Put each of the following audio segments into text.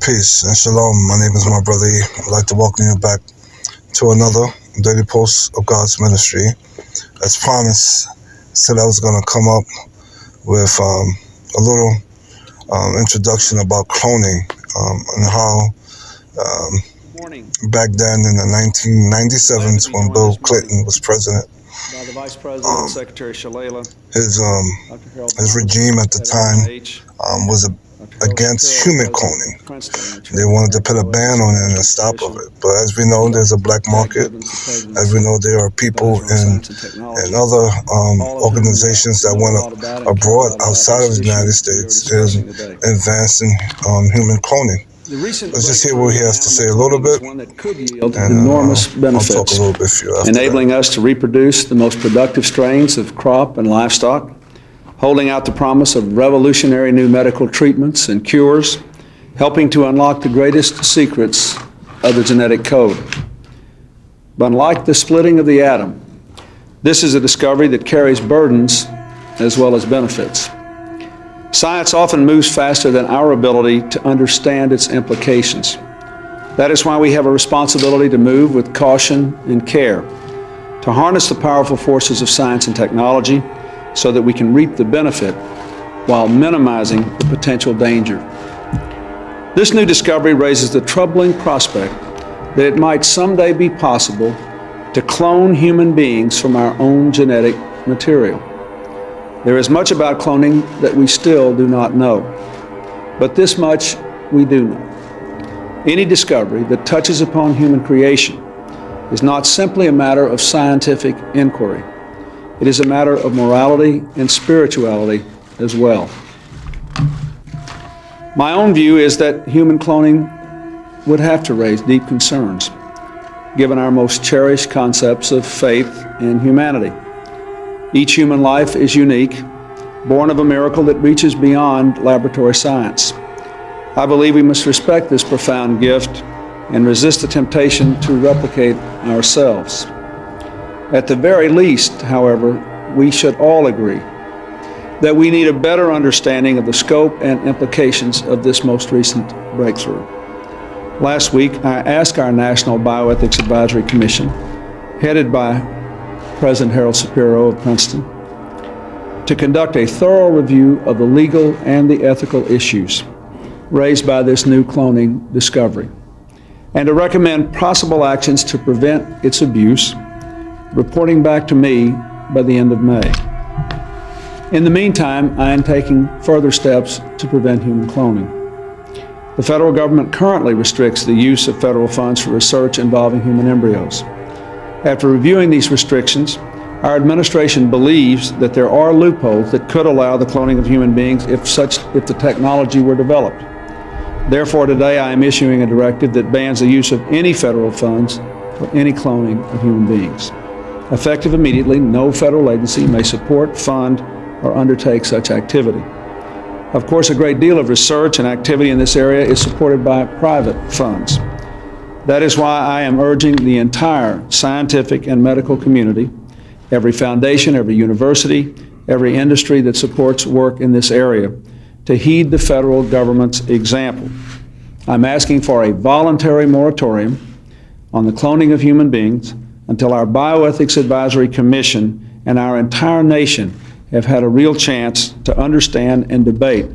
Peace and shalom. My name is my brother E. I'd like to welcome you back to another daily post of God's ministry. As promised, said I was going to come up with a little introduction about cloning and how back then in the 1997s when Bill Clinton was president, by the Vice President, Secretary Shalala, his regime at the time was against human cloning. They wanted to put a ban on it and a stop of it. But as we know, there's a black market. As we know, there are people and other organizations that went abroad outside of the United States in advancing human cloning. Let's just hear what he has to say a little bit, one that could yield enormous benefits, I'll talk a little bit for you after enabling that. us to reproduce the most productive strains of crop and livestock, holding out the promise of revolutionary new medical treatments and cures, helping to unlock the greatest secrets of the genetic code. But unlike the splitting of the atom, this is a discovery that carries burdens as well as benefits. Science often moves faster than our ability to understand its implications. That is why we have a responsibility to move with caution and care, to harness the powerful forces of science and technology so that we can reap the benefit while minimizing the potential danger. This new discovery raises the troubling prospect that it might someday be possible to clone human beings from our own genetic material. There is much about cloning that we still do not know, but this much we do know. Any discovery that touches upon human creation is not simply a matter of scientific inquiry. It is a matter of morality and spirituality as well. My own view is that human cloning would have to raise deep concerns, given our most cherished concepts of faith and humanity. Each human life is unique, born of a miracle that reaches beyond laboratory science. I believe we must respect this profound gift and resist the temptation to replicate ourselves. At the very least, however, we should all agree that we need a better understanding of the scope and implications of this most recent breakthrough. Last week, I asked our National Bioethics Advisory Commission, headed by President Harold Shapiro of Princeton, to conduct a thorough review of the legal and the ethical issues raised by this new cloning discovery, and to recommend possible actions to prevent its abuse, reporting back to me by the end of May. In the meantime, I am taking further steps to prevent human cloning. The federal government currently restricts the use of federal funds for research involving human embryos. After reviewing these restrictions, our administration believes that there are loopholes that could allow the cloning of human beings if the technology were developed. Therefore, today I am issuing a directive that bans the use of any federal funds for any cloning of human beings. Effective immediately, no federal agency may support, fund, or undertake such activity. Of course, a great deal of research and activity in this area is supported by private funds. That is why I am urging the entire scientific and medical community, every foundation, every university, every industry that supports work in this area, to heed the federal government's example. I'm asking for a voluntary moratorium on the cloning of human beings until our Bioethics Advisory Commission and our entire nation have had a real chance to understand and debate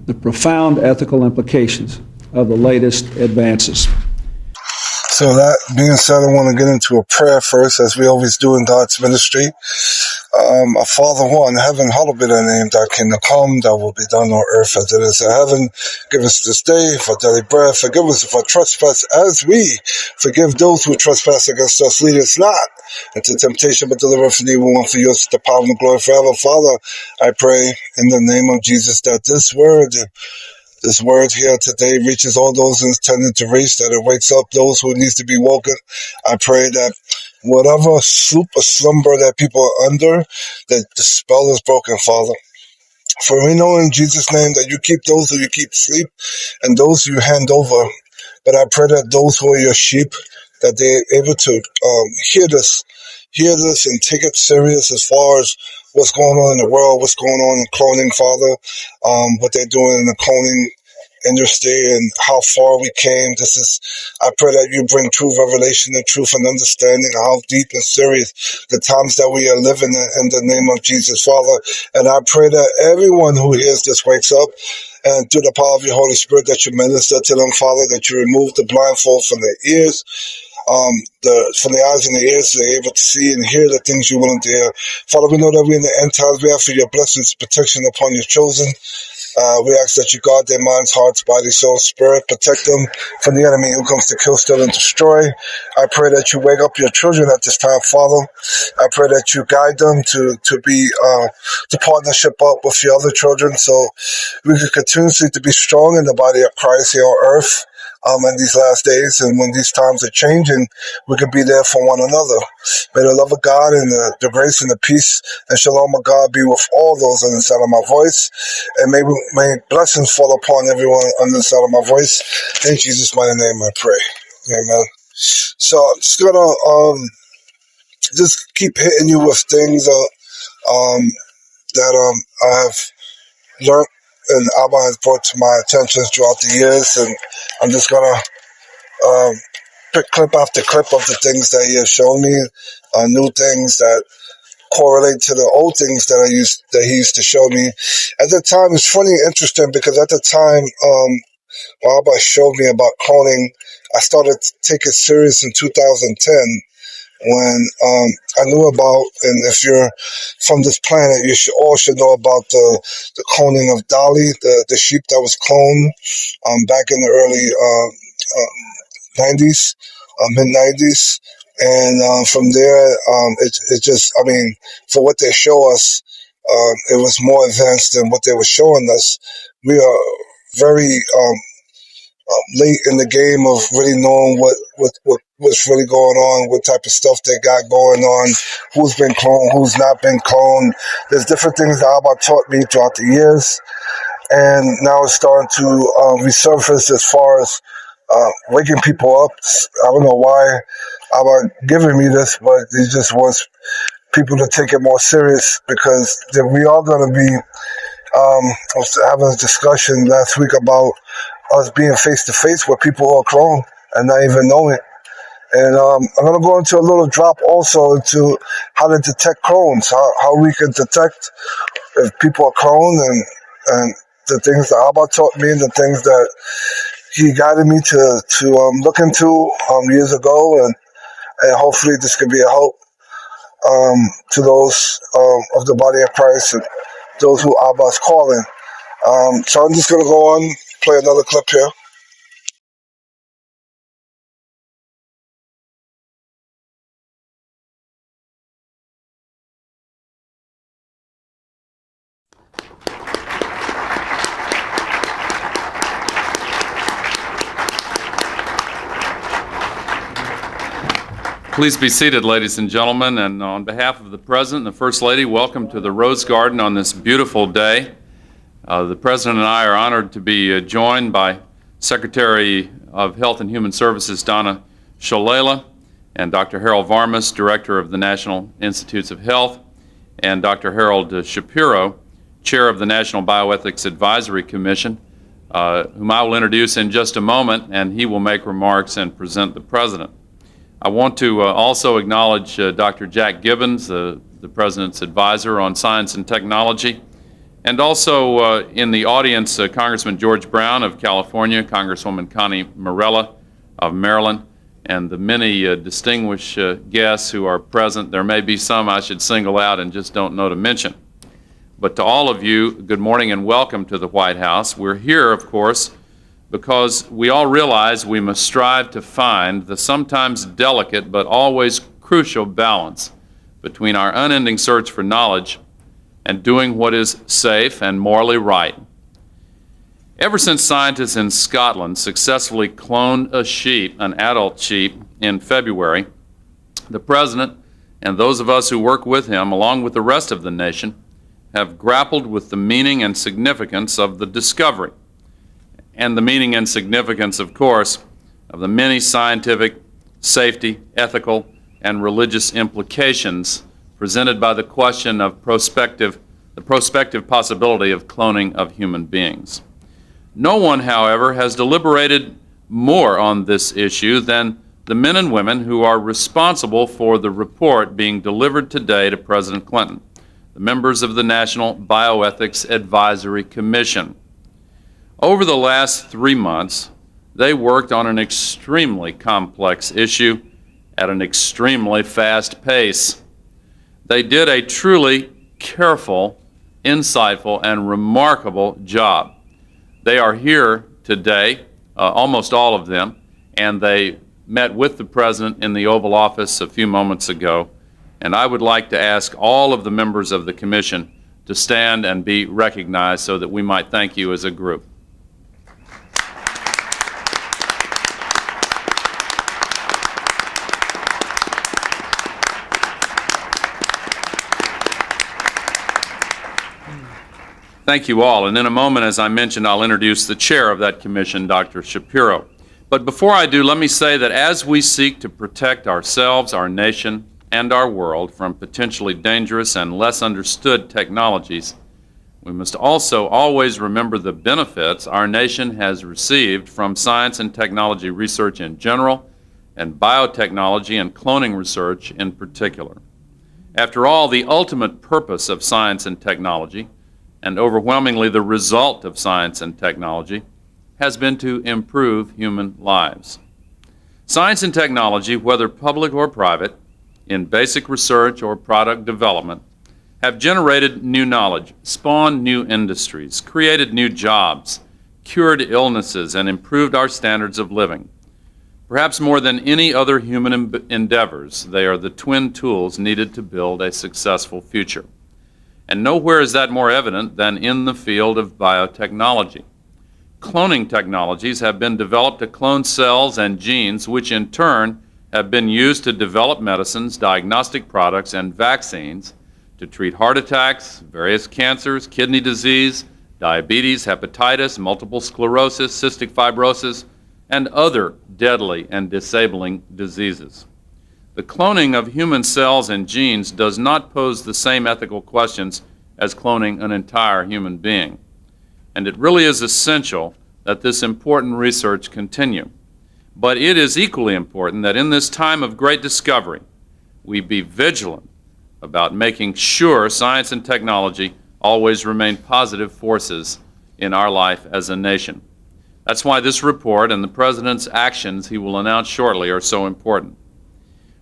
the profound ethical implications of the latest advances. So that being said, I want to get into a prayer first, as we always do in God's ministry. Our Father who art in heaven, hallowed be thy name, thy kingdom come, thy will be done on earth as it is in heaven. Give us this day our daily bread. Forgive us of our trespass as we forgive those who trespass against us. Lead us not into temptation, but deliver us from evil. One for yours, the power and the glory forever. Father, I pray in the name of Jesus that this word here today reaches all those intended to reach, that it wakes up those who needs to be woken. I pray that whatever sleep or slumber that people are under, that the spell is broken, Father. For we know in Jesus' name that you keep those who you keep asleep and those you hand over. But I pray that those who are your sheep, that they're able to hear this and take it serious as far as what's going on in the world, what's going on in cloning, Father, what they're doing in the cloning industry and how far we came. I pray that you bring true revelation and truth and understanding of how deep and serious the times that we are living in the name of Jesus, Father. And I pray that everyone who hears this wakes up and through the power of your Holy Spirit that you minister to them, Father, that you remove the blindfold from their ears, from the eyes and the ears, so they're able to see and hear the things you want them to hear. Father, we know that we're in the end times. We ask for your blessings, protection upon your chosen. We ask that you guard their minds, hearts, body, soul, spirit. Protect them from the enemy who comes to kill, steal, and destroy. I pray that you wake up your children at this time, Father. I pray that you guide them to partnership up with your other children so we can continuously to be strong in the body of Christ here on earth. In these last days, and when these times are changing, we can be there for one another. May the love of God and the grace and the peace and shalom of God be with all those on the side of my voice, and may blessings fall upon everyone on the side of my voice. In Jesus' mighty name I pray. Amen. So I'm just gonna just keep hitting you with things that I have learned and Abba has brought to my attention throughout the years, and I'm just gonna pick clip after clip of the things that he has shown me, new things that correlate to the old things that he used to show me. At the time, it's funny and interesting because at the time, when Abba showed me about cloning, I started to take it serious in 2010. When I knew about, and if you're from this planet, you should know about the cloning of Dolly, the sheep that was cloned back in the early 90s, mid-90s. And from there, it just, I mean, for what they show us, it was more advanced than what they were showing us. We are very late in the game of really knowing what's really going on, what type of stuff they got going on, who's been cloned, who's not been cloned. There's different things that Abba taught me throughout the years, and now it's starting to resurface as far as waking people up. I don't know why Abba giving me this, but he just wants people to take it more serious because we are going to be I was having a discussion last week about us being face-to-face with people who are cloned and not even knowing it. And I'm going to go into a little drop also into how to detect clones, how we can detect if people are cloned, and the things that Abba taught me and the things that he guided me to look into years ago. And hopefully this can be a help to those of the body of Christ and those who Abba is calling. So I'm just going to go on, play another clip here. Please be seated, ladies and gentlemen, and on behalf of the President and the First Lady, welcome to the Rose Garden on this beautiful day. The President and I are honored to be joined by Secretary of Health and Human Services Donna Shalala and Dr. Harold Varmus, Director of the National Institutes of Health, and Dr. Harold Shapiro, Chair of the National Bioethics Advisory Commission, whom I will introduce in just a moment, and he will make remarks and present the President. I want to also acknowledge Dr. Jack Gibbons, the President's advisor on science and technology, and also in the audience, Congressman George Brown of California, Congresswoman Connie Morella of Maryland, and the many distinguished guests who are present. There may be some I should single out and just don't know to mention. But to all of you, good morning and welcome to the White House. We're here, of course, because we all realize we must strive to find the sometimes delicate but always crucial balance between our unending search for knowledge and doing what is safe and morally right. Ever since scientists in Scotland successfully cloned a sheep, an adult sheep, in February, the President and those of us who work with him, along with the rest of the nation, have grappled with the meaning and significance of the discovery, and the meaning and significance, of course, of the many scientific, safety, ethical, and religious implications presented by the question of the prospective possibility of cloning of human beings. No one, however, has deliberated more on this issue than the men and women who are responsible for the report being delivered today to President Clinton, the members of the National Bioethics Advisory Commission. Over the last 3 months, they worked on an extremely complex issue at an extremely fast pace. They did a truly careful, insightful, and remarkable job. They are here today, almost all of them, and they met with the President in the Oval Office a few moments ago. And I would like to ask all of the members of the Commission to stand and be recognized so that we might thank you as a group. Thank you all. And in a moment, as I mentioned, I'll introduce the chair of that commission, Dr. Shapiro. But before I do, let me say that as we seek to protect ourselves, our nation, and our world from potentially dangerous and less understood technologies, we must also always remember the benefits our nation has received from science and technology research in general, and biotechnology and cloning research in particular. After all, the ultimate purpose of science and technology, and overwhelmingly the result of science and technology, has been to improve human lives. Science and technology, whether public or private, in basic research or product development, have generated new knowledge, spawned new industries, created new jobs, cured illnesses, and improved our standards of living. Perhaps more than any other human endeavors, they are the twin tools needed to build a successful future. And nowhere is that more evident than in the field of biotechnology. Cloning technologies have been developed to clone cells and genes, which in turn have been used to develop medicines, diagnostic products, and vaccines to treat heart attacks, various cancers, kidney disease, diabetes, hepatitis, multiple sclerosis, cystic fibrosis, and other deadly and disabling diseases. The cloning of human cells and genes does not pose the same ethical questions as cloning an entire human being. And it really is essential that this important research continue. But it is equally important that in this time of great discovery, we be vigilant about making sure science and technology always remain positive forces in our life as a nation. That's why this report and the President's actions he will announce shortly are so important.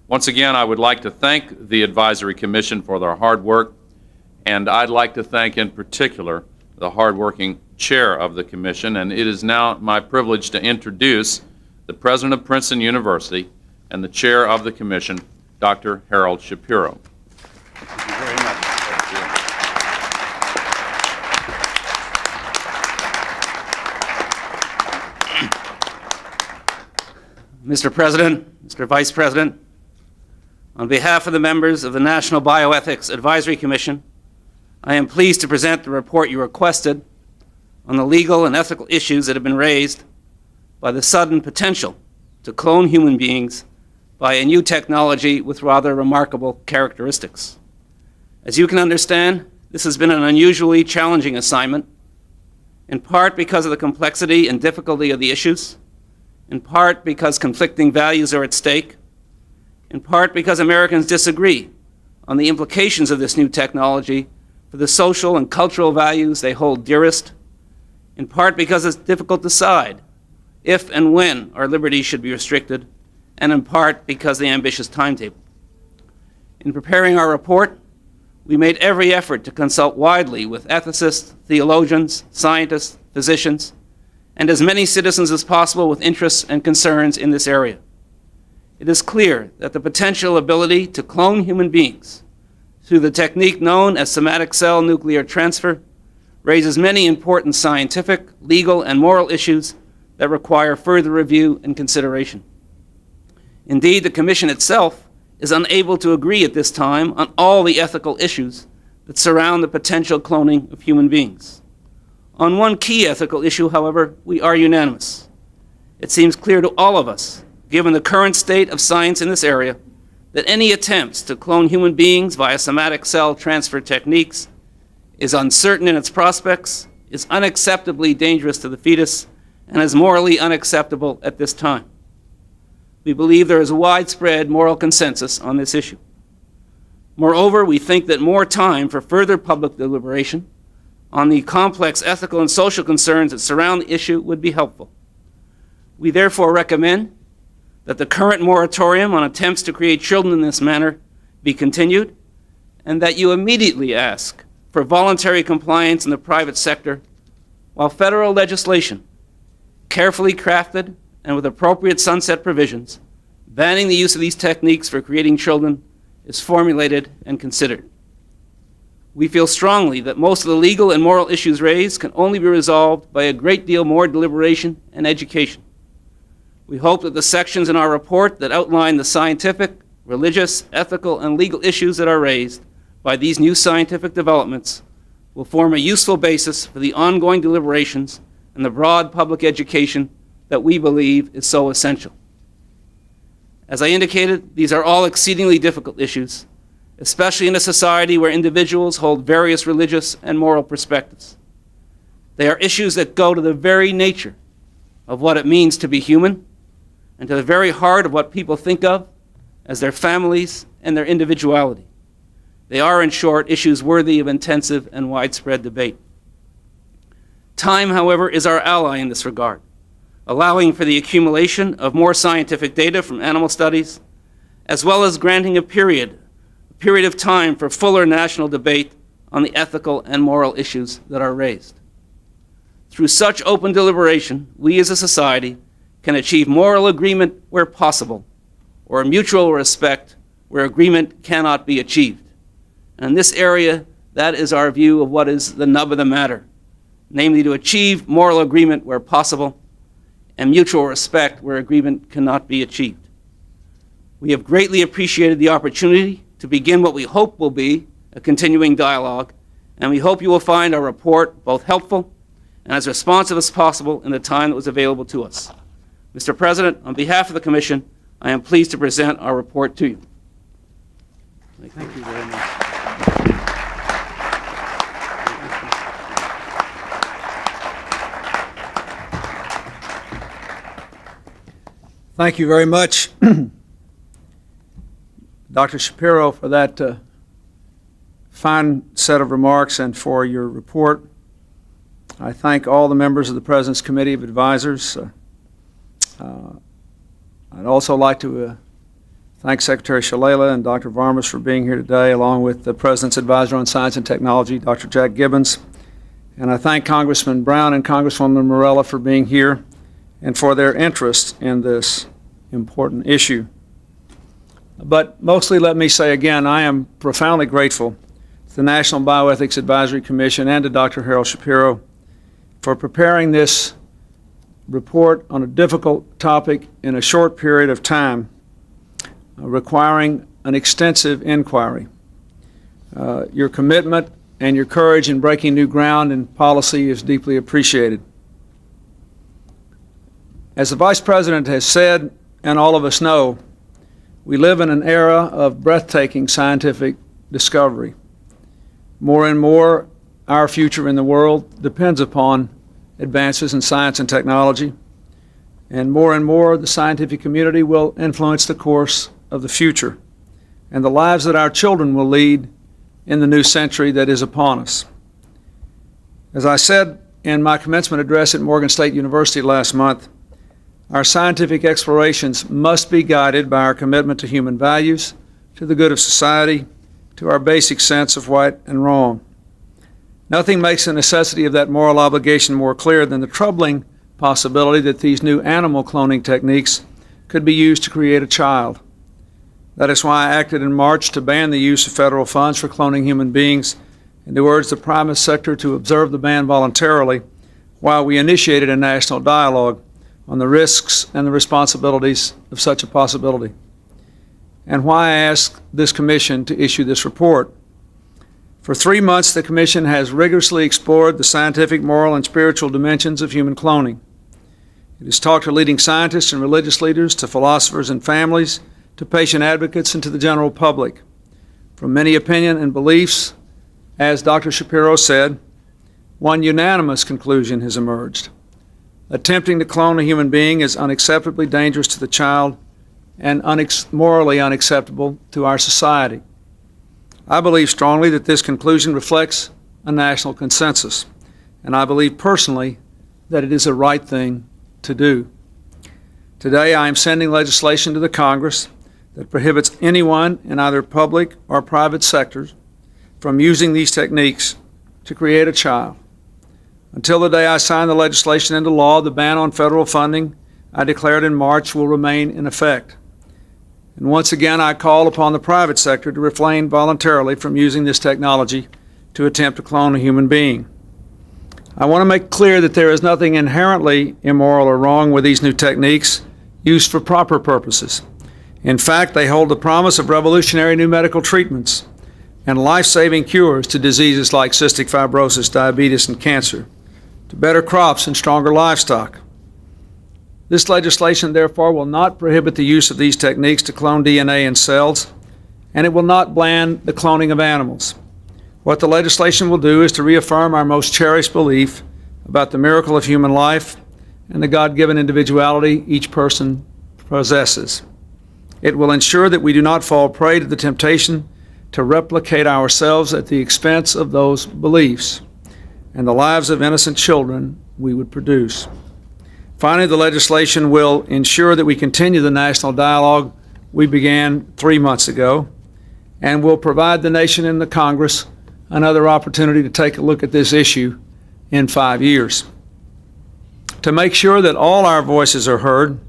Once again, I would like to thank the Advisory Commission for their hard work, and I'd like to thank in particular the hardworking chair of the Commission, and it is now my privilege to introduce the President of Princeton University and the chair of the Commission, Dr. Harold Shapiro. Thank you very much. Mr. President, Mr. Vice President, on behalf of the members of the National Bioethics Advisory Commission, I am pleased to present the report you requested on the legal and ethical issues that have been raised by the sudden potential to clone human beings by a new technology with rather remarkable characteristics. As you can understand, this has been an unusually challenging assignment, in part because of the complexity and difficulty of the issues, in part because conflicting values are at stake, in part because Americans disagree on the implications of this new technology for the social and cultural values they hold dearest, in part because it's difficult to decide if and when our liberties should be restricted, and in part because of the ambitious timetable. In preparing our report, we made every effort to consult widely with ethicists, theologians, scientists, physicians, and as many citizens as possible with interests and concerns in this area. It is clear that the potential ability to clone human beings through the technique known as somatic cell nuclear transfer raises many important scientific, legal, and moral issues that require further review and consideration. Indeed, the Commission itself is unable to agree at this time on all the ethical issues that surround the potential cloning of human beings. On one key ethical issue, however, we are unanimous. It seems clear to all of us, given the current state of science in this area, that any attempts to clone human beings via somatic cell transfer techniques is uncertain in its prospects, is unacceptably dangerous to the fetus and is morally unacceptable at this time. We believe there is a widespread moral consensus on this issue. Moreover, we think that more time for further public deliberation on the complex ethical and social concerns that surround the issue would be helpful. We therefore recommend that the current moratorium on attempts to create children in this manner be continued, and that you immediately ask for voluntary compliance in the private sector, while federal legislation, carefully crafted and with appropriate sunset provisions, banning the use of these techniques for creating children, is formulated and considered. We feel strongly that most of the legal and moral issues raised can only be resolved by a great deal more deliberation and education. We hope that the sections in our report that outline the scientific, religious, ethical, and legal issues that are raised by these new scientific developments will form a useful basis for the ongoing deliberations and the broad public education that we believe is so essential. As I indicated, these are all exceedingly difficult issues, especially in a society where individuals hold various religious and moral perspectives. They are issues that go to the very nature of what it means to be human and to the very heart of what people think of as their families and their individuality. They are, in short, issues worthy of intensive and widespread debate. Time, however, is our ally in this regard, allowing for the accumulation of more scientific data from animal studies, as well as granting a period of time for fuller national debate on the ethical and moral issues that are raised. Through such open deliberation, we as a society can achieve moral agreement where possible, or mutual respect where agreement cannot be achieved. And in this area, that is our view of what is the nub of the matter, namely to achieve moral agreement where possible and mutual respect where agreement cannot be achieved. We have greatly appreciated the opportunity to begin what we hope will be a continuing dialogue, and we hope you will find our report both helpful and as responsive as possible in the time that was available to us. Mr. President, on behalf of the Commission, I am pleased to present our report to you. Thank you very much. Thank you very much, Dr. Shapiro, for that fine set of remarks and for your report. I thank all the members of the President's Committee of Advisors. I'd also like to thank Secretary Shalala and Dr. Varmus for being here today, along with the President's Advisor on Science and Technology, Dr. Jack Gibbons. And I thank Congressman Brown and Congresswoman Morella for being here and for their interest in this important issue. But mostly, let me say again, I am profoundly grateful to the National Bioethics Advisory Commission and to Dr. Harold Shapiro for preparing this report on a difficult topic in a short period of time, requiring an extensive inquiry. Your commitment and your courage in breaking new ground in policy is deeply appreciated. As the Vice President has said, and all of us know, we live in an era of breathtaking scientific discovery. More and more, our future in the world depends upon advances in science and technology, and more, the scientific community will influence the course of the future and the lives that our children will lead in the new century that is upon us. As I said in my commencement address at Morgan State University last month, our scientific explorations must be guided by our commitment to human values, to the good of society, to our basic sense of right and wrong. Nothing makes the necessity of that moral obligation more clear than the troubling possibility that these new animal cloning techniques could be used to create a child. That is why I acted in March to ban the use of federal funds for cloning human beings and to urge the private sector to observe the ban voluntarily while we initiated a national dialogue on the risks and the responsibilities of such a possibility, and why I asked this Commission to issue this report. For 3 months, the Commission has rigorously explored the scientific, moral, and spiritual dimensions of human cloning. It has talked to leading scientists and religious leaders, to philosophers and families, to patient advocates, and to the general public. From many opinions and beliefs, as Dr. Shapiro said, one unanimous conclusion has emerged. Attempting to clone a human being is unacceptably dangerous to the child and morally unacceptable to our society. I believe strongly that this conclusion reflects a national consensus, and I believe personally that it is the right thing to do. Today, I am sending legislation to the Congress that prohibits anyone in either public or private sectors from using these techniques to create a child. Until the day I sign the legislation into law, the ban on federal funding I declared in March will remain in effect. And once again, I call upon the private sector to refrain voluntarily from using this technology to attempt to clone a human being. I want to make clear that there is nothing inherently immoral or wrong with these new techniques used for proper purposes. In fact, they hold the promise of revolutionary new medical treatments and life-saving cures to diseases like cystic fibrosis, diabetes, and cancer, to better crops and stronger livestock. This legislation, therefore, will not prohibit the use of these techniques to clone DNA in cells, and it will not ban the cloning of animals. What the legislation will do is to reaffirm our most cherished belief about the miracle of human life and the God-given individuality each person possesses. It will ensure that we do not fall prey to the temptation to replicate ourselves at the expense of those beliefs and the lives of innocent children we would produce. Finally, the legislation will ensure that we continue the national dialogue we began 3 months ago and will provide the nation and the Congress another opportunity to take a look at this issue in 5 years. To make sure that all our voices are heard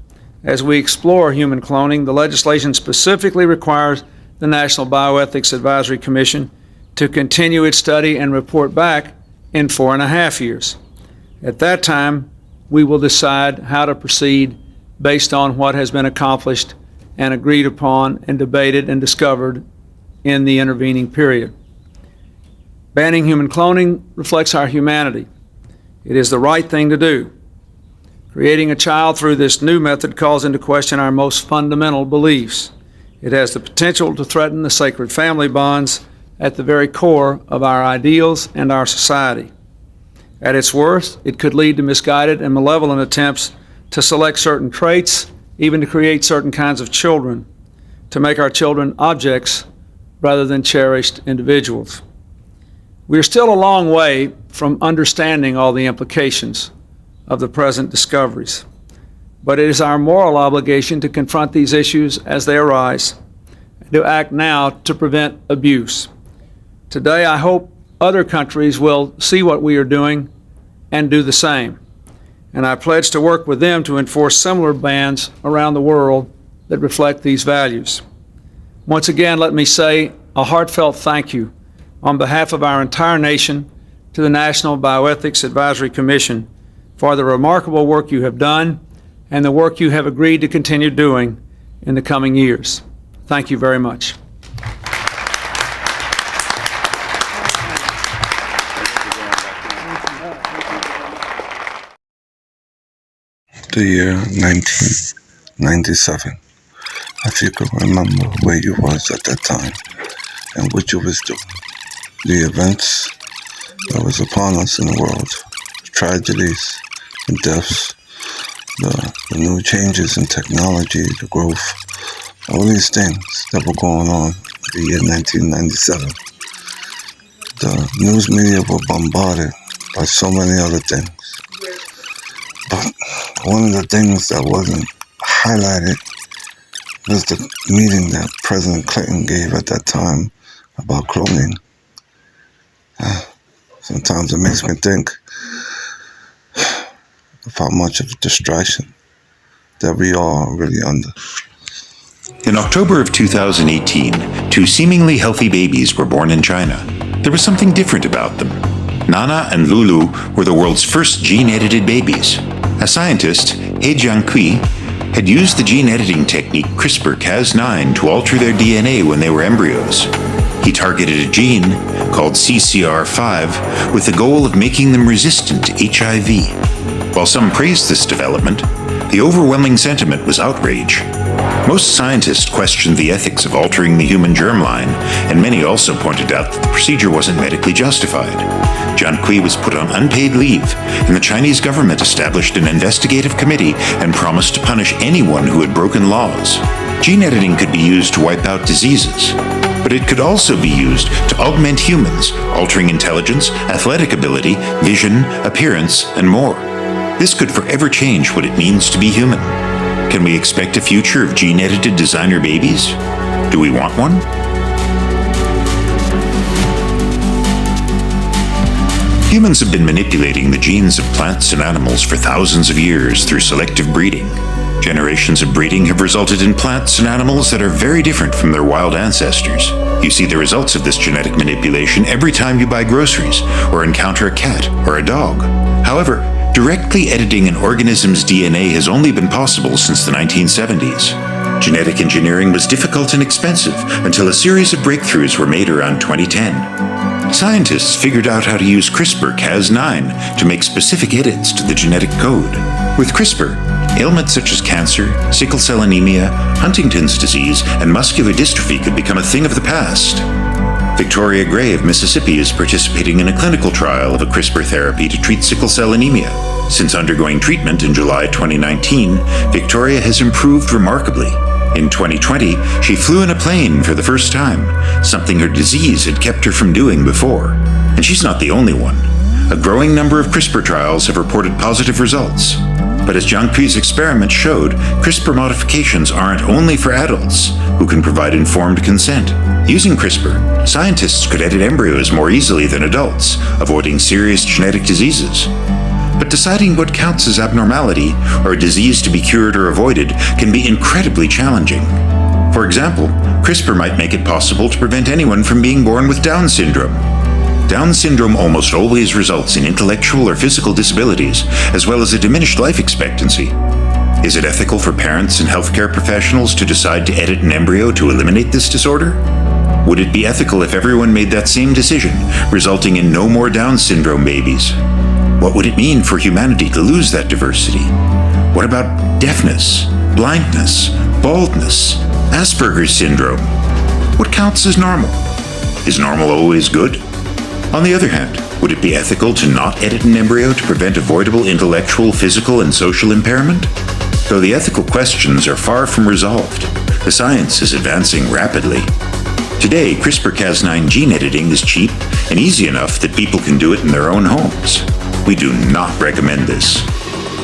as we explore human cloning, the legislation specifically requires the National Bioethics Advisory Commission to continue its study and report back in 4.5 years. At that time, we will decide how to proceed based on what has been accomplished and agreed upon and debated and discovered in the intervening period. Banning human cloning reflects our humanity. It is the right thing to do. Creating a child through this new method calls into question our most fundamental beliefs. It has the potential to threaten the sacred family bonds at the very core of our ideals and our society. At its worst, it could lead to misguided and malevolent attempts to select certain traits, even to create certain kinds of children, to make our children objects rather than cherished individuals. We are still a long way from understanding all the implications of the present discoveries, but it is our moral obligation to confront these issues as they arise and to act now to prevent abuse. Today, I hope other countries will see what we are doing and do the same, and I pledge to work with them to enforce similar bans around the world that reflect these values. Once again, let me say a heartfelt thank you on behalf of our entire nation to the National Bioethics Advisory Commission for the remarkable work you have done and the work you have agreed to continue doing in the coming years. Thank you very much. The year 1997. If you could remember where you was at that time and what you was doing. The events that was upon us in the world, the tragedies, the deaths, the new changes in technology, the growth, all these things that were going on in the year 1997. The news media were bombarded by so many other things. But one of the things that wasn't highlighted was the meeting that President Clinton gave at that time about cloning. Sometimes it makes me think of how much of a distraction that we are really under. In October of 2018, 2 seemingly healthy babies were born in China. There was something different about them. Nana and Lulu were the world's first gene-edited babies. A scientist, He Jiankui, had used the gene editing technique CRISPR-Cas9 to alter their DNA when they were embryos. He targeted a gene called CCR5 with the goal of making them resistant to HIV. While some praised this development, the overwhelming sentiment was outrage. Most scientists questioned the ethics of altering the human germline, and many also pointed out that the procedure wasn't medically justified. Jiankui was put on unpaid leave, and the Chinese government established an investigative committee and promised to punish anyone who had broken laws. Gene editing could be used to wipe out diseases, but it could also be used to augment humans, altering intelligence, athletic ability, vision, appearance, and more. This could forever change what it means to be human. Can we expect a future of gene-edited designer babies? Do we want one? Humans have been manipulating the genes of plants and animals for thousands of years through selective breeding. Generations of breeding have resulted in plants and animals that are very different from their wild ancestors. You see the results of this genetic manipulation every time you buy groceries or encounter a cat or a dog. However, directly editing an organism's DNA has only been possible since the 1970s. Genetic engineering was difficult and expensive until a series of breakthroughs were made around 2010. Scientists figured out how to use CRISPR-Cas9 to make specific edits to the genetic code. With CRISPR, ailments such as cancer, sickle cell anemia, Huntington's disease, and muscular dystrophy could become a thing of the past. Victoria Gray of Mississippi is participating in a clinical trial of a CRISPR therapy to treat sickle cell anemia. Since undergoing treatment in July 2019, Victoria has improved remarkably. In 2020, she flew in a plane for the first time, something her disease had kept her from doing before. And she's not the only one. A growing number of CRISPR trials have reported positive results. But as Jiankui's experiment showed, CRISPR modifications aren't only for adults who can provide informed consent. Using CRISPR, scientists could edit embryos more easily than adults, avoiding serious genetic diseases. But deciding what counts as abnormality or a disease to be cured or avoided can be incredibly challenging. For example, CRISPR might make it possible to prevent anyone from being born with Down syndrome. Down syndrome almost always results in intellectual or physical disabilities, as well as a diminished life expectancy. Is it ethical for parents and healthcare professionals to decide to edit an embryo to eliminate this disorder? Would it be ethical if everyone made that same decision, resulting in no more Down syndrome babies? What would it mean for humanity to lose that diversity? What about deafness, blindness, baldness, Asperger's syndrome? What counts as normal? Is normal always good? On the other hand, would it be ethical to not edit an embryo to prevent avoidable intellectual, physical, and social impairment? Though the ethical questions are far from resolved, the science is advancing rapidly. Today, CRISPR-Cas9 gene editing is cheap and easy enough that people can do it in their own homes. We do not recommend this.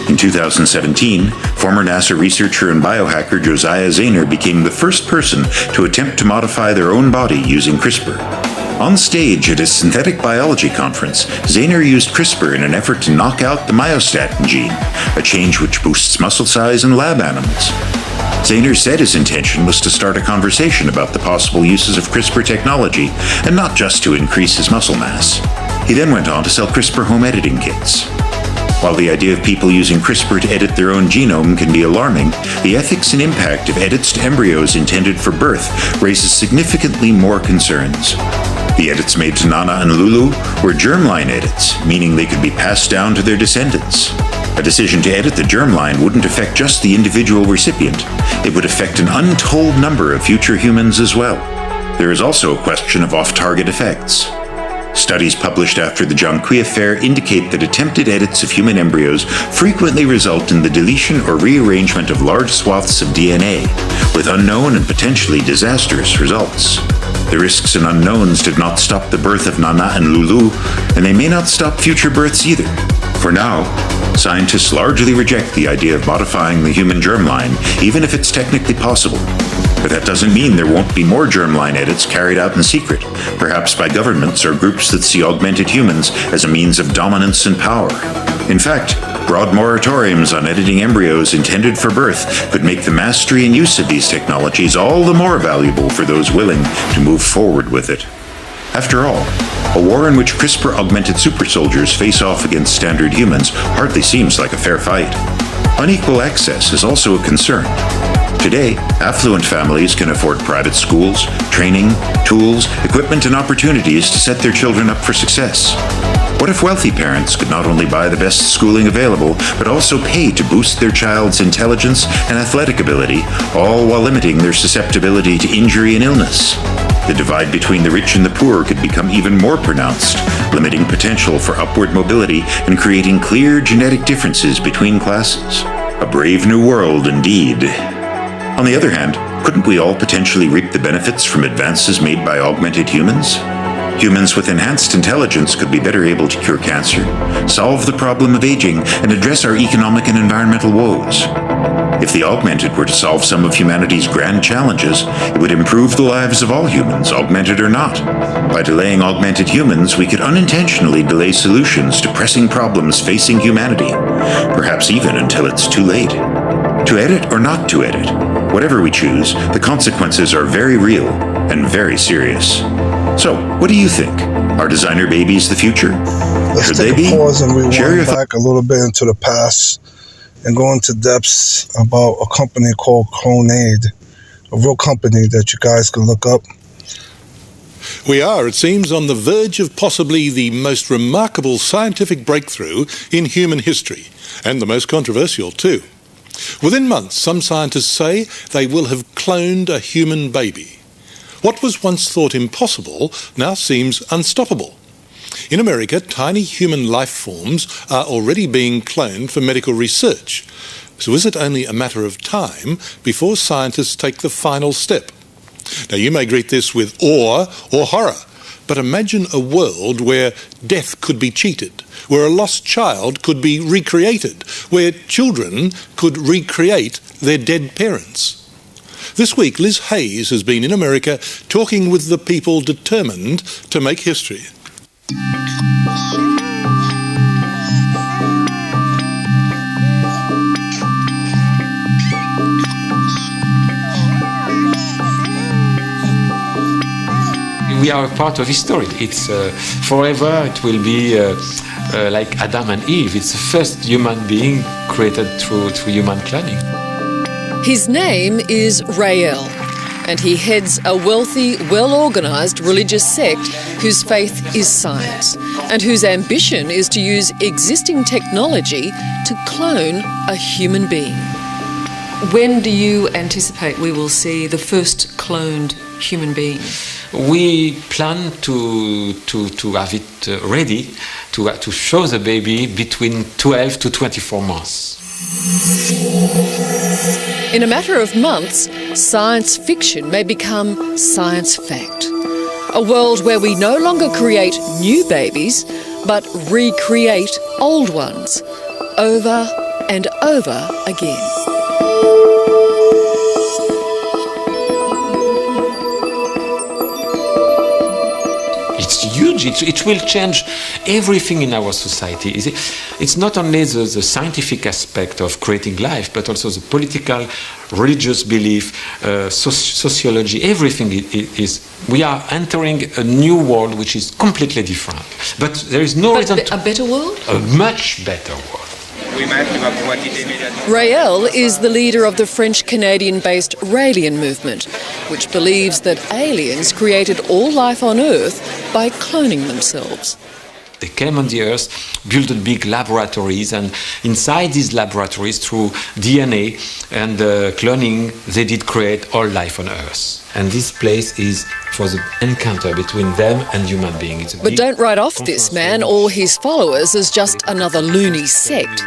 In 2017, former NASA researcher and biohacker Josiah Zayner became the first person to attempt to modify their own body using CRISPR. On stage at a synthetic biology conference, Zayner used CRISPR in an effort to knock out the myostatin gene, a change which boosts muscle size in lab animals. Zayner said his intention was to start a conversation about the possible uses of CRISPR technology, and not just to increase his muscle mass. He then went on to sell CRISPR home editing kits. While the idea of people using CRISPR to edit their own genome can be alarming, the ethics and impact of edits to embryos intended for birth raises significantly more concerns. The edits made to Nana and Lulu were germline edits, meaning they could be passed down to their descendants. A decision to edit the germline wouldn't affect just the individual recipient. It would affect an untold number of future humans as well. There is also a question of off-target effects. Studies published after the Jiankui affair indicate that attempted edits of human embryos frequently result in the deletion or rearrangement of large swaths of DNA, with unknown and potentially disastrous results. The risks and unknowns did not stop the birth of Nana and Lulu, and they may not stop future births either. For now, scientists largely reject the idea of modifying the human germline, even if it's technically possible. But that doesn't mean there won't be more germline edits carried out in secret, perhaps by governments or groups that see augmented humans as a means of dominance and power. In fact, broad moratoriums on editing embryos intended for birth could make the mastery and use of these technologies all the more valuable for those willing to move forward with it. After all, a war in which CRISPR-augmented super soldiers face off against standard humans hardly seems like a fair fight. Unequal access is also a concern. Today, affluent families can afford private schools, training, tools, equipment, and opportunities to set their children up for success. What if wealthy parents could not only buy the best schooling available, but also pay to boost their child's intelligence and athletic ability, all while limiting their susceptibility to injury and illness? The divide between the rich and the poor could become even more pronounced, limiting potential for upward mobility and creating clear genetic differences between classes. A brave new world indeed. On the other hand, couldn't we all potentially reap the benefits from advances made by augmented humans? Humans with enhanced intelligence could be better able to cure cancer, solve the problem of aging, and address our economic and environmental woes. If the augmented were to solve some of humanity's grand challenges, it would improve the lives of all humans, augmented or not. By delaying augmented humans, we could unintentionally delay solutions to pressing problems facing humanity, perhaps even until it's too late. To edit or not to edit, whatever we choose, the consequences are very real and very serious. So, what do you think? Are designer babies the future? Let's take a pause and rewind back a little bit into the past and go into depths about a company called Cloning, a real company that you guys can look up. We are, it seems, on the verge of possibly the most remarkable scientific breakthrough in human history, and the most controversial too. Within months, some scientists say they will have cloned a human baby. What was once thought impossible now seems unstoppable. In America, tiny human life forms are already being cloned for medical research. So is it only a matter of time before scientists take the final step? Now, you may greet this with awe or horror, but imagine a world where death could be cheated, where a lost child could be recreated, where children could recreate their dead parents. This week, Liz Hayes has been in America talking with the people determined to make history. We are a part of history. It's forever. It will be like Adam and Eve. It's the first human being created through human cloning. His name is Rael, and he heads a wealthy, well-organised religious sect whose faith is science, and whose ambition is to use existing technology to clone a human being. When do you anticipate we will see the first cloned human being? We plan to have it ready to show the baby between 12 to 24 months. In a matter of months, science fiction may become science fact. A world where we no longer create new babies, but recreate old ones, over and over again. It's huge. It will change everything in our society. It's not only the scientific aspect of creating life, but also the political, religious belief, sociology, everything is. We are entering a new world which is completely different. But there is no reason a better world? A much better world. Rael is the leader of the French-Canadian-based Raelian movement, which believes that aliens created all life on Earth by cloning themselves. They came on the Earth, built big laboratories, and inside these laboratories, through DNA and cloning, they did create all life on Earth. And this place is for the encounter between them and human beings. But don't write off this man or his followers as just another loony sect.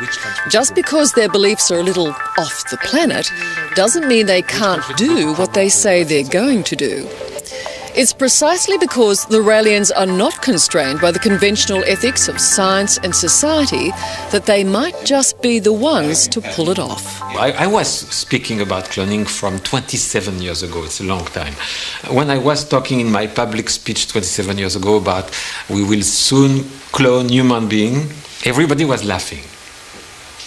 Just because their beliefs are a little off the planet doesn't mean they can't do what they say they're going to do. It's precisely because the Raelians are not constrained by the conventional ethics of science and society that they might just be the ones to pull it off. I was speaking about cloning from 27 years ago. It's a long time. When I was talking in my public speech 27 years ago about we will soon clone human being, everybody was laughing.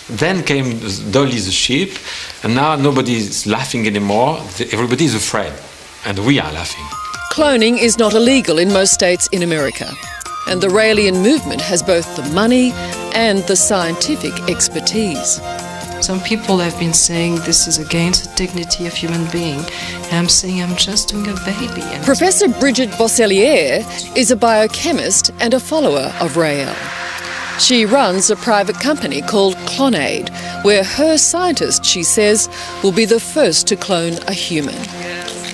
Then came Dolly the sheep, and now nobody is laughing anymore. Everybody is afraid, and we are laughing. Cloning is not illegal in most states in America, and the Raelian movement has both the money and the scientific expertise. Some people have been saying this is against the dignity of human being. And I'm saying I'm just doing a baby. And Professor Brigitte Bosselier is a biochemist and a follower of Rael. She runs a private company called Cloning, where her scientists, she says, will be the first to clone a human.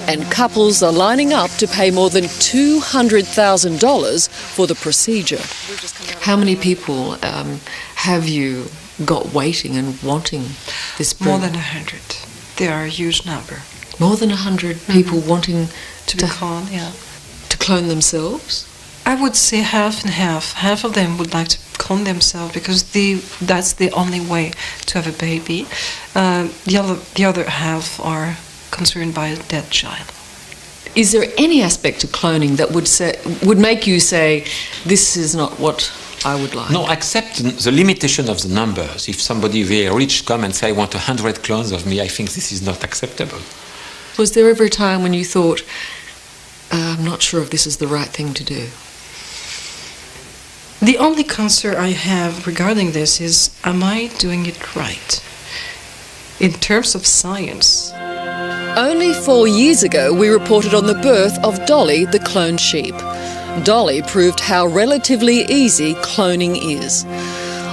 And couples are lining up to pay more than $200,000 for the procedure. How many people have you got waiting and wanting this? More than 100. They are a huge number. More than 100 people wanting To be cloned, yeah. to clone themselves? I would say half and half. Half of them would like to clone themselves because that's the only way to have a baby. The other half are concerned by a dead child. Is there any aspect to cloning that would make you say, this is not what I would like? No, except the limitation of the numbers. If somebody very rich come and say, I want 100 clones of me, I think this is not acceptable. Was there ever a time when you thought, I'm not sure if this is the right thing to do? The only concern I have regarding this is, am I doing it right? In terms of science. Only 4 years ago, we reported on the birth of Dolly, the cloned sheep. Dolly proved how relatively easy cloning is.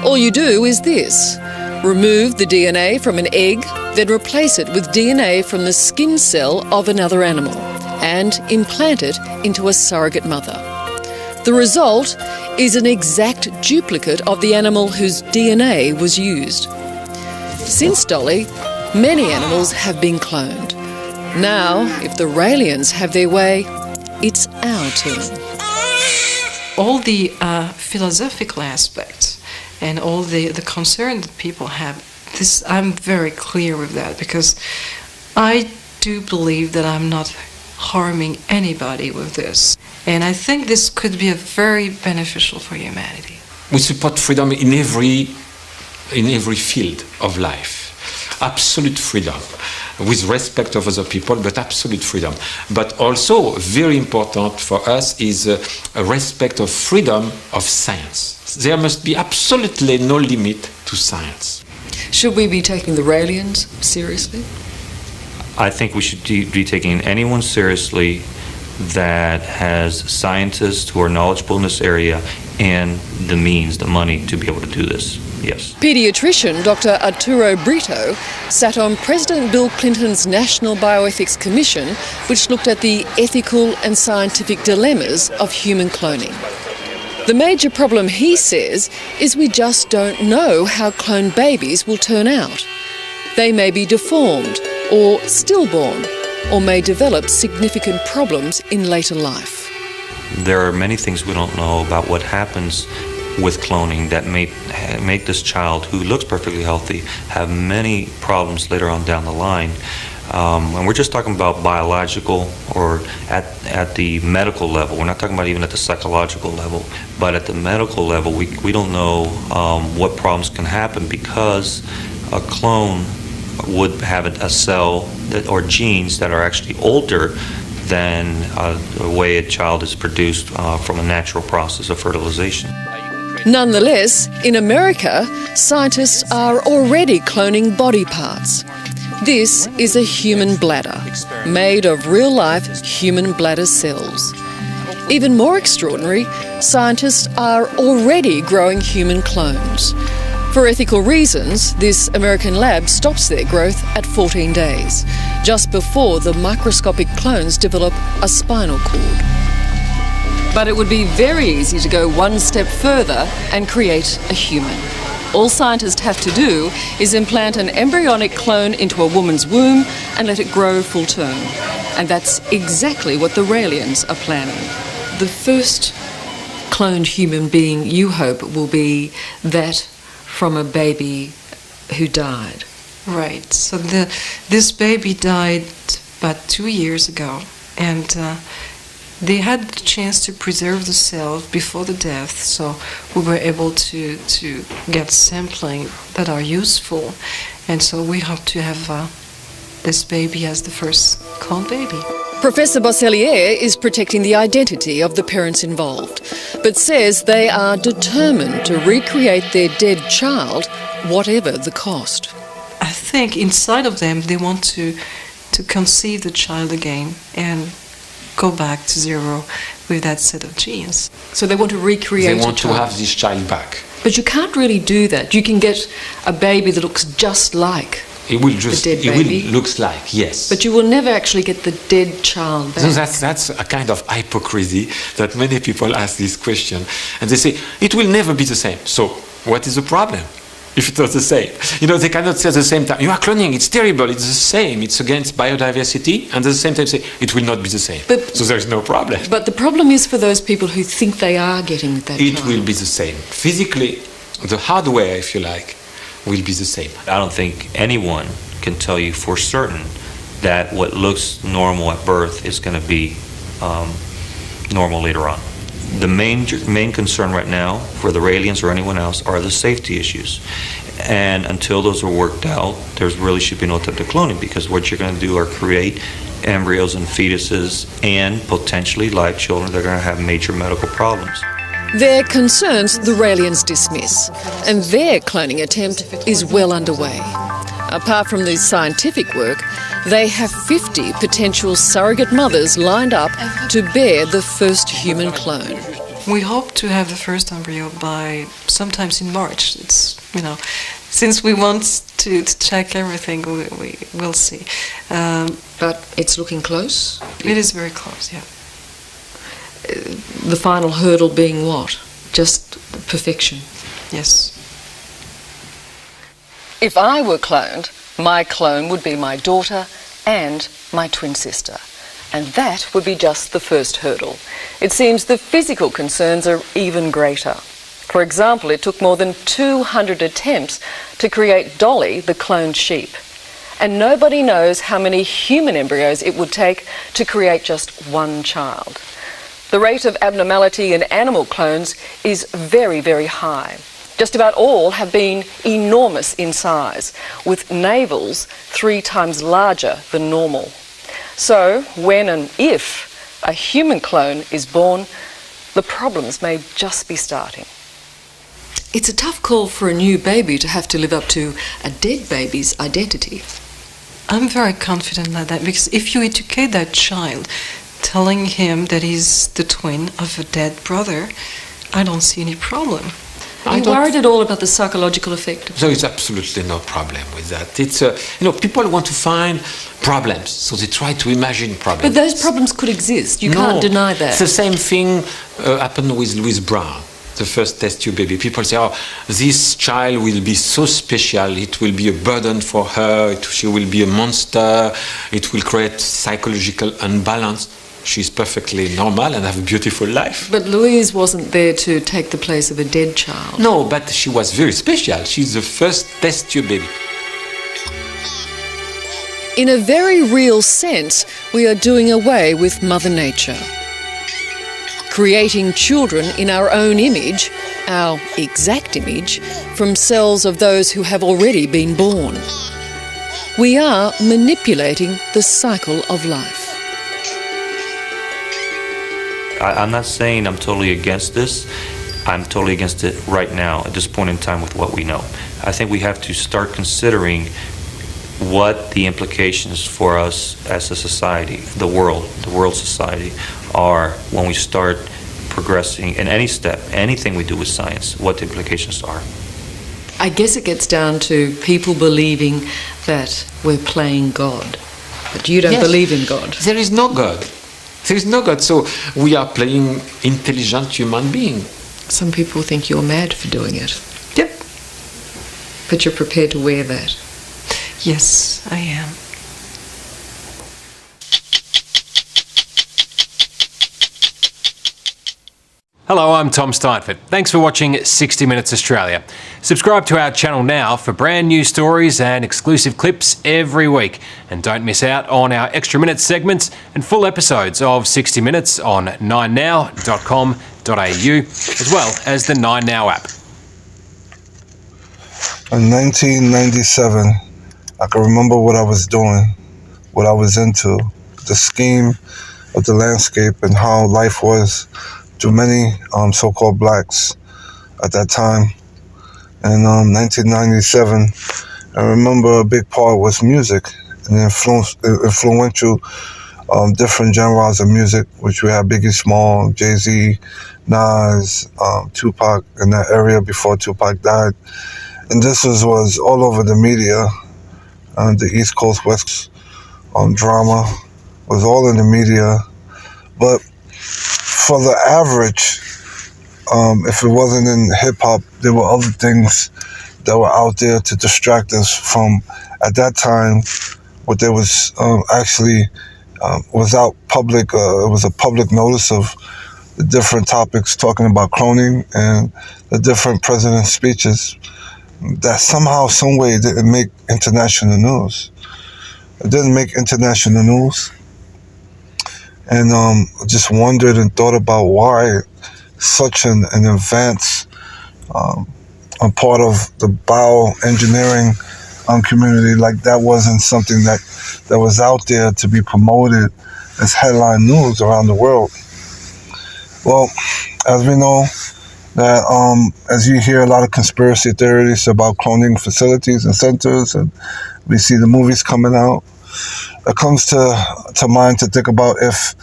All you do is this: remove the DNA from an egg, then replace it with DNA from the skin cell of another animal, and implant it into a surrogate mother. The result is an exact duplicate of the animal whose DNA was used. Since Dolly, many animals have been cloned. Now, if the Raelians have their way, it's our turn. All the philosophical aspects and all the concern that people have, this I'm very clear with that, because I do believe that I'm not harming anybody with this. And I think this could be very beneficial for humanity. We support freedom in every field of life. Absolute freedom, with respect of other people, but absolute freedom. But also, very important for us is a respect of freedom of science. There must be absolutely no limit to science. Should we be taking the Raelians seriously? I think we should be taking anyone seriously that has scientists who are knowledgeable in this area and the means, the money to be able to do this. Yes. Paediatrician Dr. Arturo Brito sat on President Bill Clinton's National Bioethics Commission, which looked at the ethical and scientific dilemmas of human cloning. The major problem, he says, is we just don't know how cloned babies will turn out. They may be deformed or stillborn, or may develop significant problems in later life. There are many things we don't know about what happens with cloning that may make this child, who looks perfectly healthy, have many problems later on down the line. And we're just talking about biological or at the medical level. We're not talking about even at the psychological level. But at the medical level, we don't know what problems can happen, because a clone would have a cell or genes that are actually older than the way a child is produced from a natural process of fertilization. Nonetheless, in America, scientists are already cloning body parts. This is a human bladder, made of real-life human bladder cells. Even more extraordinary, scientists are already growing human clones. For ethical reasons, this American lab stops their growth at 14 days, just before the microscopic clones develop a spinal cord. But it would be very easy to go one step further and create a human. All scientists have to do is implant an embryonic clone into a woman's womb and let it grow full term. And that's exactly what the Raelians are planning. The first cloned human being, you hope, will be that from a baby who died. Right. So this baby died about 2 years ago, and they had the chance to preserve the cells before the death, so we were able to get sampling that are useful, and so we hope to have this baby as the first cloned baby. Professor Bosselier is protecting the identity of the parents involved, but says they are determined to recreate their dead child, whatever the cost. think inside of them they want to conceive the child again and go back to zero with that set of genes. So they want to recreate They want a to child. have this child back. But you can't really do that. You can get a baby that looks just like It will just, dead it baby. will looks like, yes. but you will never actually get the dead child back. So that's a kind of hypocrisy that many people ask this question, and they say it will never be the same. So what is the problem if it's not the same? You know, they cannot say at the same time, you are cloning, it's terrible, it's the same, it's against biodiversity, and at the same time say it will not be the same. So there is no problem. But the problem is for those people who think they are getting that It child. will be the same. Physically, the hardware, if you like, will be the same. I don't think anyone can tell you for certain that what looks normal at birth is going to be normal later on. The main concern right now for the aliens or anyone else are the safety issues. And until those are worked out, there really should be no type of cloning, because what you're going to do are create embryos and fetuses and potentially live children that are going to have major medical problems. Their concerns the Raelians dismiss, and their cloning attempt is well underway. Apart from the scientific work, they have 50 potential surrogate mothers lined up to bear the first human clone. We hope to have the first embryo by sometimes in March. It's, you know, since we want to check everything, we will see. But it's looking close? It is very close, yeah. The final hurdle being what? Just perfection? Yes. If I were cloned, my clone would be my daughter and my twin sister. And that would be just the first hurdle. It seems the physical concerns are even greater. For example, it took more than 200 attempts to create Dolly, the cloned sheep. And nobody knows how many human embryos it would take to create just one child. The rate of abnormality in animal clones is very, very high. Just about all have been enormous in size, with navels 3 times larger than normal. So, when and if a human clone is born, the problems may just be starting. It's a tough call for a new baby to have to live up to a dead baby's identity. I'm very confident like that, because if you educate that child, telling him that he's the twin of a dead brother, I don't see any problem. Are you worried at all about the psychological effect? There is absolutely no problem with that. It's people want to find problems, so they try to imagine problems. But those problems could exist. You can't deny that. It's the same thing happened with Louise Brown, the first test tube baby. People say, oh, this child will be so special, it will be a burden for her, she will be a monster, it will create psychological unbalance. She's perfectly normal and have a beautiful life. But Louise wasn't there to take the place of a dead child. No, but she was very special. She's the first test tube baby. In a very real sense, we are doing away with Mother Nature. Creating children in our own image, our exact image, from cells of those who have already been born. We are manipulating the cycle of life. I'm not saying I'm totally against this. I'm totally against it right now at this point in time with what we know. I think we have to start considering what the implications for us as a society, the world society, are when we start progressing in any step, anything we do with science, what the implications are. I guess it gets down to people believing that we're playing God. But you don't believe in God. There is no God. There is no God, so we are playing intelligent human being. Some people think you're mad for doing it. Yep. But you're prepared to wear that. Yes, I am. Hello, I'm Tom Steinford. Thanks for watching 60 Minutes Australia. Subscribe to our channel now for brand new stories and exclusive clips every week. And don't miss out on our extra minutes segments and full episodes of 60 Minutes on 9now.com.au, as well as the 9Now app. In 1997, I can remember what I was doing, what I was into, the scheme of the landscape and how life was to many so-called blacks at that time. In 1997, I remember a big part was music and influential different genres of music, which we had Biggie Small, Jay-Z, Nas, Tupac in that area before Tupac died. And this was all over the media, the East Coast, West Coast drama was all in the media. But for the average, if it wasn't in hip-hop, there were other things that were out there to distract us from, at that time, what there was actually was out public. It was a public notice of the different topics talking about cloning and the different president's speeches that somehow, some way didn't make international news. It didn't make international news. And just wondered and thought about why such an advance a part of the bioengineering community like that wasn't something that was out there to be promoted as headline news around the world. Well, as we know, that as you hear a lot of conspiracy theories about cloning facilities and centers, and we see the movies coming out, it comes to mind to think about if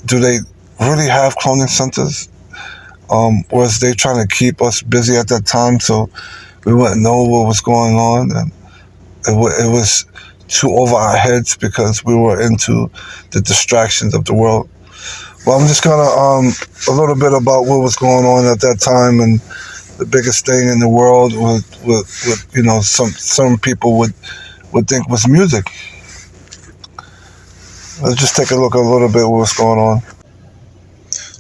do they really have cloning centers? Was they trying to keep us busy at that time so we wouldn't know what was going on, and it was too over our heads because we were into the distractions of the world? Well, I'm just gonna a little bit about what was going on at that time, and the biggest thing in the world with you know, some people would think was music. Let's just take a look at a little bit of what's going on.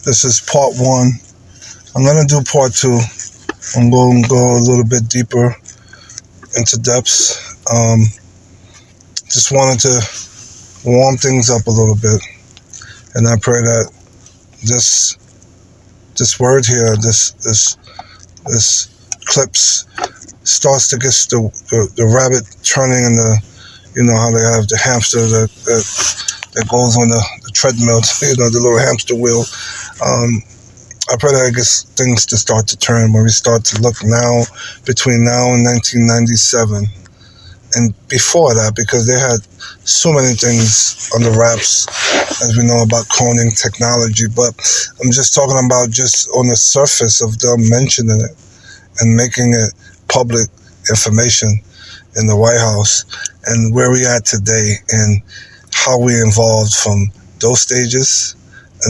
This is part one. I'm gonna do part two. I'm going to go a little bit deeper into depths. Just wanted to warm things up a little bit, and I pray that this word here, this clips starts to get the rabbit turning, and you know how they have the hamster that goes on the treadmill, you know, the little hamster wheel. I pray that it gets things to start to turn when we start to look now, between now and 1997, and before that, because they had so many things on the wraps, as we know, about cloning technology. But I'm just talking about just on the surface of them mentioning it and making it public information in the White House, and where we at today and how we evolved from those stages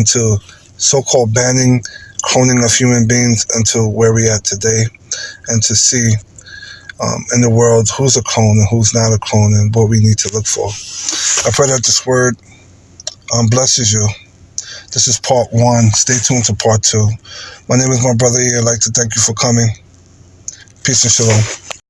into so-called banning cloning of human beings until where we at today, and to see in the world who's a clone and who's not a clone and what we need to look for. I pray that this word blesses you. This is part one. Stay tuned to part two. My name is my brother here. I'd like to thank you for coming. Peace and shalom.